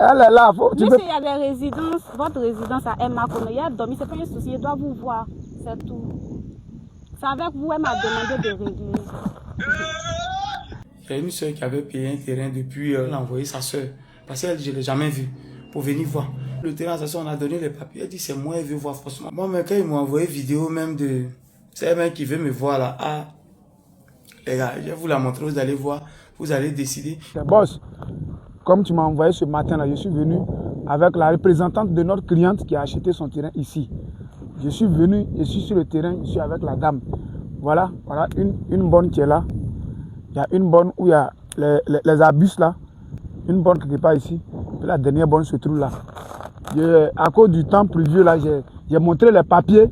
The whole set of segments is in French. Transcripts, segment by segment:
Elle est là. Monsieur, il y a des résidences. Votre résidence à Emma Kono. Il y a dormi. C'est pas un souci. Il doit vous voir. C'est tout. C'est avec vous. Elle m'a demandé de régler. Il y a une soeur qui avait payé un terrain depuis. Elle a envoyé sa soeur. Parce qu'elle, je ne l'ai jamais vue. Pour venir voir. Le terrain, sa soeur, on a donné les papiers. Elle dit c'est moi, elle veut voir forcément. Moi, mais quand ils m'ont envoyé vidéo même de. C'est un mec qui veut me voir là. Ah, les gars, je vais vous la montrer. Vous allez voir. Vous allez décider. Boss, comme tu m'as envoyé ce matin-là, je suis venu avec la représentante de notre cliente qui a acheté son terrain ici. Je suis venu, je suis sur le terrain, je suis avec la dame. Voilà une bonne qui est là. Il y a une bonne où il y a les abus là. Une bonne quelque part ici. Et la dernière bonne se trouve là. À cause du temps pluvieux là, j'ai montré les papiers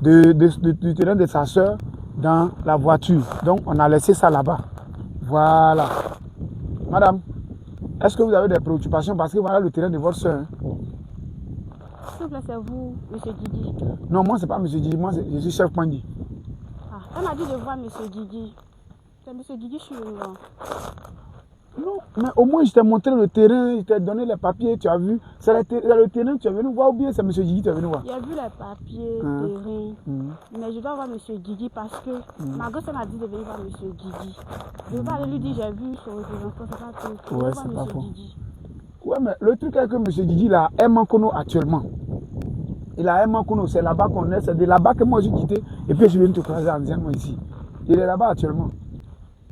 du terrain de sa soeur dans la voiture. Donc on a laissé ça là-bas. Voilà. Madame, est-ce que vous avez des préoccupations parce que voilà le terrain de votre soeur? S'il vous plaît, c'est vous, M. Didi. Non, moi c'est pas M. Didi, moi je suis chef Pandi. Ah, elle m'a dit de voir M. Didi. C'est M. Didi, je suis venu là. Non, mais au moins je t'ai montré le terrain, je t'ai donné les papiers, tu as vu. C'est le terrain que tu es venu voir ou bien c'est M. Didi que tu es venu voir? J'ai vu les papiers, terrain. Mais je dois voir M. Didi parce que ma gosse m'a dit de venir voir M. Didi. Je ne vais pas aller lui dire j'ai vu son représentant, c'est pas tout. Ouais, c'est pas faux. Didi. Ouais, mais le truc est que M. Didi là, est Mankono actuellement. Il a un Mankono, c'est là-bas qu'on est, c'est de là-bas que moi j'ai quitté et puis je viens te croiser anciennement ici. Il est là-bas actuellement.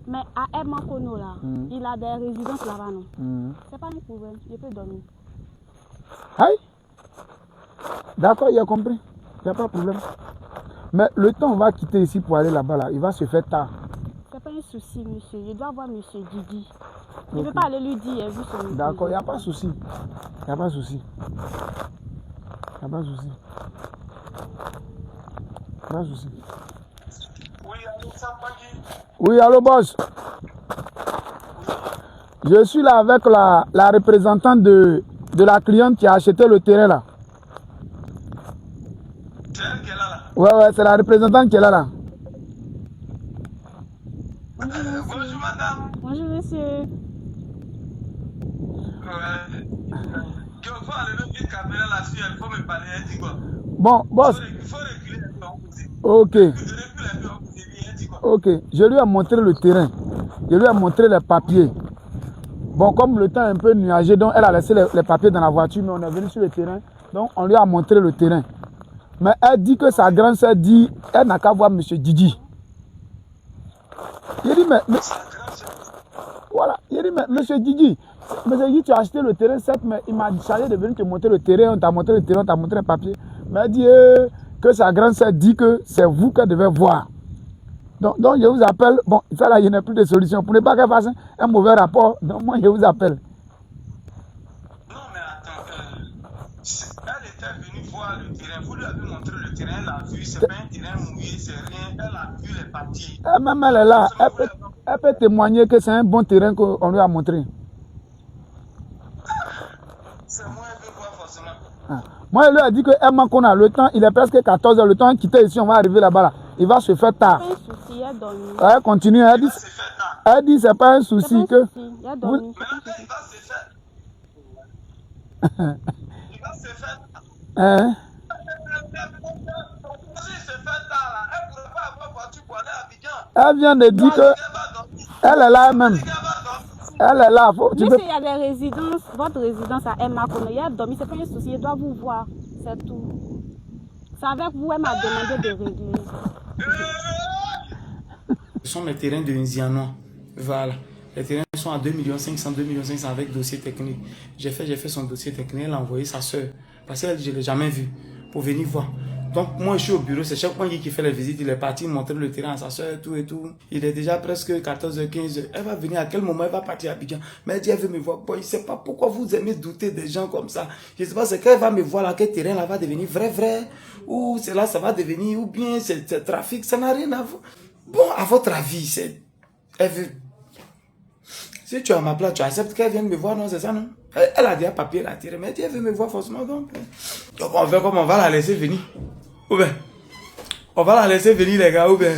Mais à Emma Kono là, il a des résidences là-bas, non? C'est pas un problème, je peux dormir. Aïe! D'accord, il a compris. Il n'y a pas de problème. Mais le temps on va quitter ici pour aller là-bas, là, il va se faire tard. C'est pas un souci, monsieur. Je dois voir monsieur Didi. Je ne peux pas aller lui dire, j'ai vu son. D'accord, il n'y a pas de souci. Il n'y a pas de souci. Il n'y a pas de souci. Il n'y a pas de souci. Oui, allô, boss. Je suis là avec la représentante de la cliente qui a acheté le terrain là. C'est elle qui est là, là. Ouais, c'est la représentante qui est là. Bonjour madame. Bonjour monsieur. Il faut enlever une caméra là-dessus, il faut me parler, elle dit quoi? Bon, boss. Il faut reculer un peu. Ok. Ok, je lui ai montré le terrain. Je lui ai montré les papiers. Bon, comme le temps est un peu nuagé, donc elle a laissé les papiers dans la voiture, mais on est venu sur le terrain. Donc on lui a montré le terrain. Mais elle dit que sa grande sœur dit, elle n'a qu'à voir M. Didi. Il dit, mais voilà, il dit, mais M. Didi, tu as acheté le terrain, certes, mais il m'a chargé de venir te montrer le terrain, on t'a montré le terrain, on t'a montré les papiers. Mais elle dit que sa grande sœur dit que c'est vous qu'elle devait voir. Donc je vous appelle, bon, ça là, il n'y a plus de solution. Pour ne pas qu'elle fasse un mauvais rapport, donc moi je vous appelle. Non mais attends, elle était venue voir le terrain, vous lui avez montré le terrain, elle a vu, c'est pas un terrain mouillé, c'est rien, elle a vu les papiers. Même elle est là, elle peut témoigner que c'est un bon terrain qu'on lui a montré. C'est moi, elle veut voir forcément. Ah. Moi, elle lui a dit que Emma qu'on a le temps, il est presque 14 h, le temps de quitter ici, on va arriver là-bas. Là. Il va se faire tard. Pas un souci, elle dormi. Elle continue, elle dit c'est pas un souci que. Il a dormi. Mais là, il va se faire. Il va se faire. Hein? Elle vient de dire que. Elle est là même. Elle est là. Monsieur, il y a des résidences. Votre résidence à Emma Kono. Il a dormi, c'est pas un souci, il doit vous voir. C'est tout. C'est avec vous, elle m'a demandé de régler. Ce sont mes terrains de Nziano. Voilà. Les terrains sont à 2 500 000, 2 500 000 avec dossier technique. J'ai fait son dossier technique, elle a envoyé sa soeur. Parce qu'elle, je ne l'ai jamais vue. Pour venir voir. Donc moi je suis au bureau, c'est chaque fois qui fait les visites, il est parti montrer le terrain à sa soeur et tout et tout. Il est déjà presque 14h, 15h. Elle va venir, à quel moment elle va partir à Abidjan? Mais elle dit, elle veut me voir. Bon, je ne sais pas pourquoi vous aimez douter des gens comme ça. Je ne sais pas, c'est qu'elle va me voir là, quel terrain là va devenir vrai, ou c'est là ça va devenir, ou bien c'est trafic, ça n'a rien à voir. Bon, à votre avis, c'est... Elle veut... Si tu es à ma place, tu acceptes qu'elle vienne me voir, non, c'est ça, non? Elle a dit un papier à tirer, mais elle dit, elle veut me voir forcément, donc on fait comme on va la laisser venir. Ou bien, on va la laisser venir, les gars, ou bien...